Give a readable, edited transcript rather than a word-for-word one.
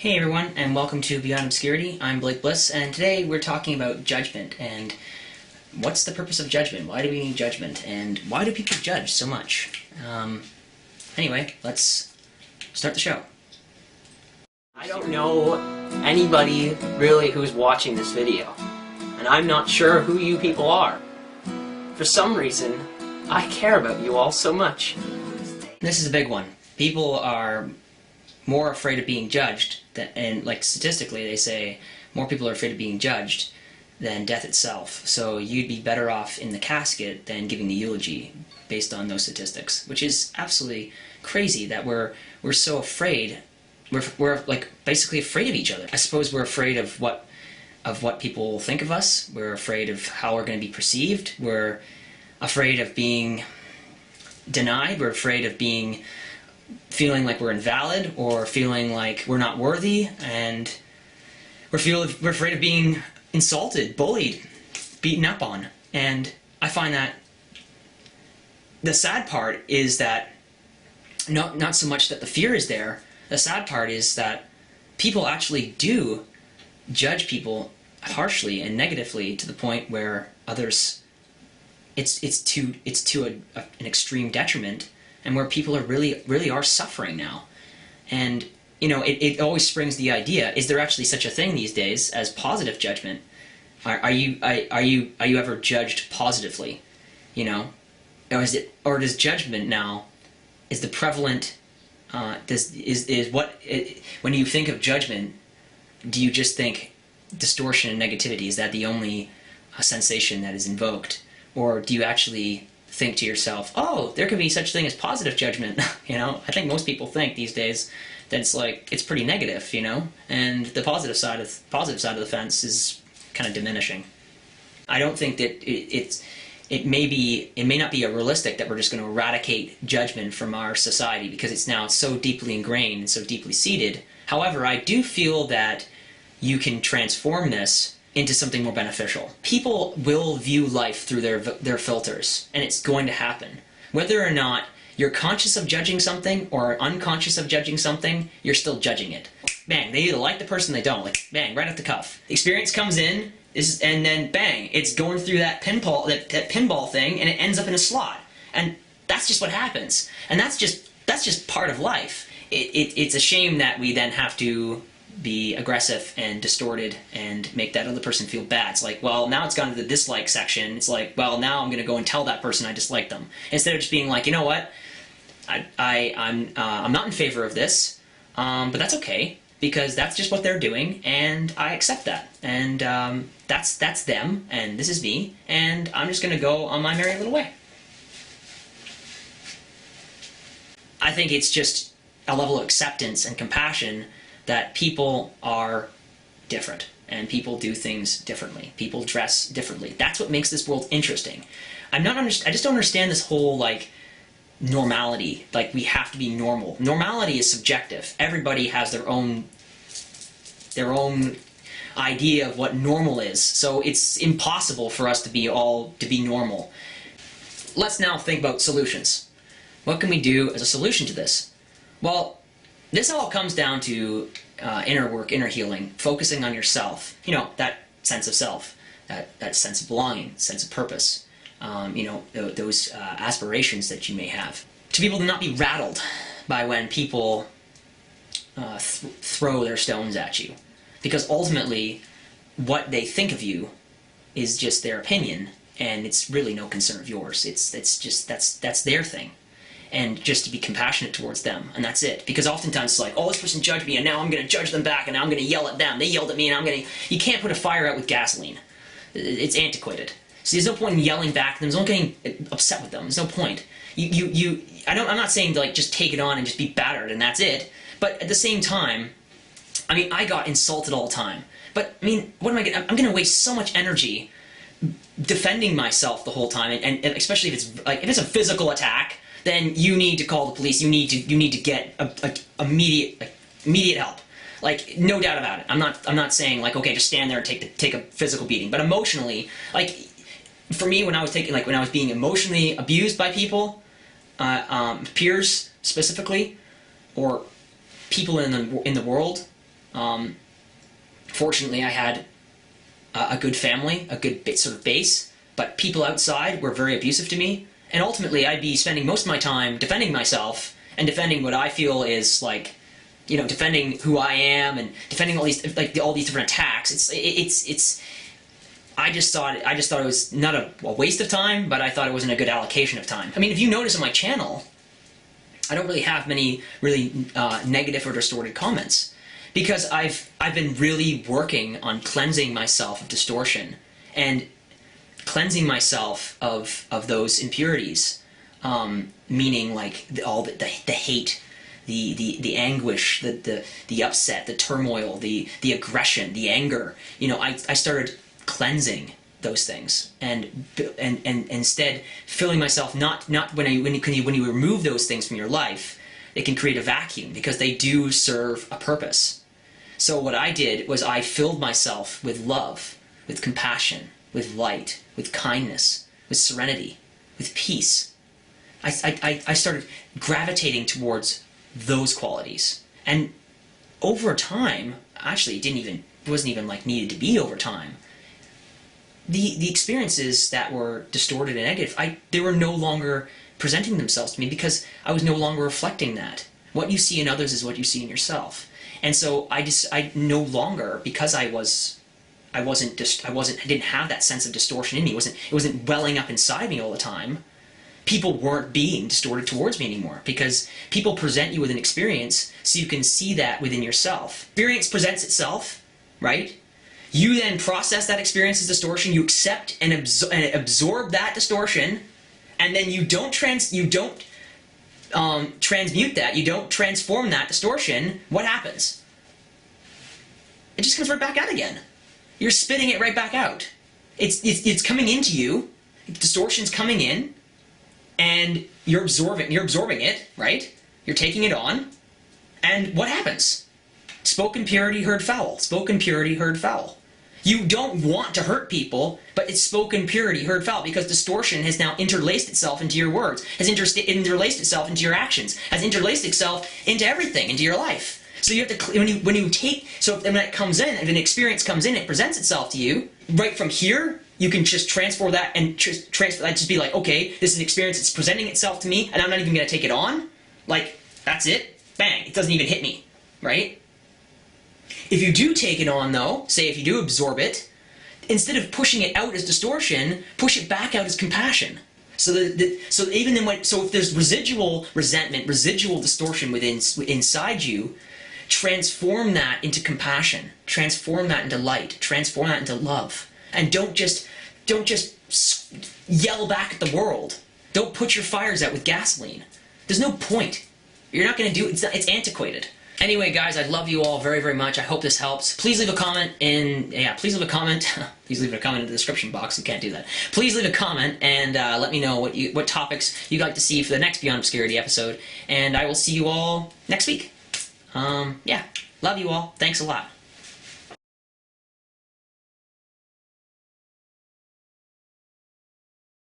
Hey everyone, and welcome to Beyond Obscurity. I'm Blake Bliss, and today we're talking about judgment, and what's the purpose of judgment? Why do we need judgment? And why do people judge so much? Anyway, let's start the show. I don't know anybody really who's watching this video, and I'm not sure who you people are. For some reason, I care about you all so much. This is a big one. People are more afraid of being judged, and like statistically they say more people are afraid of being judged than death itself. So you'd be better off in the casket than giving the eulogy based on those statistics, which is absolutely crazy that we're so afraid. We're like basically afraid of each other. I suppose we're afraid of what people think of us. We're afraid of how we're going to be perceived. We're afraid of being denied. We're afraid of feeling like we're invalid, or feeling like we're not worthy, and we're afraid of being insulted, bullied, beaten up on. And I find that the sad part is that not so much that the fear is there. The sad part is that people actually do judge people harshly and negatively to the point where others, it's to an extreme detriment, and where people are really are suffering now. And you know, it always springs the idea: is there actually such a thing these days as positive judgment? Are you ever judged positively? You know, or does judgment now is the prevalent? When you think of judgment, do you just think distortion and negativity? Is that the only sensation that is invoked, or do you actually think to yourself, oh, there could be such thing as positive judgment? You know, I think most people think these days that it's pretty negative, you know, and the positive side of the fence is kind of diminishing. I don't think that it may not be realistic that we're just going to eradicate judgment from our society, because it's now so deeply ingrained and so deeply seated. However, I do feel that you can transform this into something more beneficial. People will view life through their filters, and it's going to happen. Whether or not you're conscious of judging something or unconscious of judging something, you're still judging it. Bang, they either like the person or they don't. Like, bang, right off the cuff. The experience comes in, and then bang, it's going through that pinball thing, and it ends up in a slot. And that's just what happens. And that's just part of life. It's a shame that we then have to be aggressive and distorted and make that other person feel bad. It's like, well, now it's gone to the dislike section. It's like, well, now I'm going to go and tell that person I dislike them, instead of just being like, you know what, I'm not in favor of this, but that's okay, because that's just what they're doing, and I accept that, and that's them, and this is me, and I'm just going to go on my merry little way. I think it's just a level of acceptance and compassion that people are different, and people do things differently. People dress differently. That's what makes this world interesting. I just don't understand this whole, like, normality. Like, we have to be normal. Normality is subjective. Everybody has their own idea of what normal is. So it's impossible for us to be normal. Let's now think about solutions. What can we do as a solution to this? Well, this all comes down to inner work, inner healing, focusing on yourself. You know, that sense of self, that sense of belonging, sense of purpose. You know, those aspirations that you may have. To be able to not be rattled by when people throw their stones at you. Because ultimately, what they think of you is just their opinion, and it's really no concern of yours. That's their thing. And just to be compassionate towards them, and that's it. Because oftentimes it's like, oh, this person judged me, and now I'm going to judge them back, and now I'm going to yell at them. They yelled at me, and I'm going to... You can't put a fire out with gasoline. It's antiquated. So there's no point in yelling back at them. There's no getting upset with them. There's no point. I'm not saying to, like, just take it on and just be battered and that's it. But at the same time, I mean, I got insulted all the time. But I mean, what am I going to... I'm going to waste so much energy defending myself the whole time, and especially if it's a physical attack, then you need to call the police. You need to get immediate help. Like, no doubt about it. I'm not saying, like, okay, just stand there and take a physical beating. But emotionally, like, for me, when I was being emotionally abused by people, peers specifically, or people in the world, Fortunately, I had a good family, a good sort of base, but people outside were very abusive to me, and ultimately I'd be spending most of my time defending myself and defending what I feel is like, you know, defending who I am and defending all these all these different attacks. It's I just thought it was not a waste of time, but I thought it wasn't a good allocation of time. I mean, if you notice on my channel, I don't really have many really negative or distorted comments, because I've been really working on cleansing myself of distortion and cleansing myself of those impurities, meaning like all the hate, the anguish, the upset, the turmoil, the aggression, the anger. You know, I started cleansing those things and instead filling myself not when you remove those things from your life, it can create a vacuum because they do serve a purpose. So what I did was I filled myself with love, with compassion, with light, with kindness, with serenity, with peace. I started gravitating towards those qualities, and over time, actually, it wasn't even like needed to be over time. The experiences that were distorted and negative, they were no longer presenting themselves to me because I was no longer reflecting that. What you see in others is what you see in yourself, and so I no longer, because I didn't have that sense of distortion in me. It wasn't welling up inside me all the time. People weren't being distorted towards me anymore because people present you with an experience so you can see that within yourself. Experience presents itself, right? You then process that experience as distortion. You accept and absorb that distortion, and then you don't transmute that. You don't transform that distortion. What happens? It just comes right back out again. You're spitting it right back out. It's coming into you. Distortion's coming in, and you're absorbing it, right? You're taking it on, and what happens? Spoken purity, heard foul. Spoken purity, heard foul. You don't want to hurt people, but it's spoken purity, heard foul, because distortion has now interlaced itself into your words, has interlaced itself into your actions, has interlaced itself into everything, into your life. So you have to, when it comes in, if an experience comes in, it presents itself to you, right from here, you can just transfer that and transfer that, just be like, okay, this is an experience that's presenting itself to me, and I'm not even going to take it on. Like, that's it. Bang. It doesn't even hit me, right? If you do take it on, though, say if you do absorb it, instead of pushing it out as distortion, push it back out as compassion. So if there's residual resentment, residual distortion inside you, transform that into compassion, transform that into light, transform that into love, and don't just yell back at the world. Don't put your fires out with gasoline. There's no point. You're not going to do it. It's antiquated. Anyway, guys, I love you all very, very much. I hope this helps. Please leave a comment please leave a comment. Please leave a comment in the description box. You can't do that. Please leave a comment and let me know what topics you'd like to see for the next Beyond Obscurity episode. And I will see you all next week. Yeah, love you all. Thanks a lot.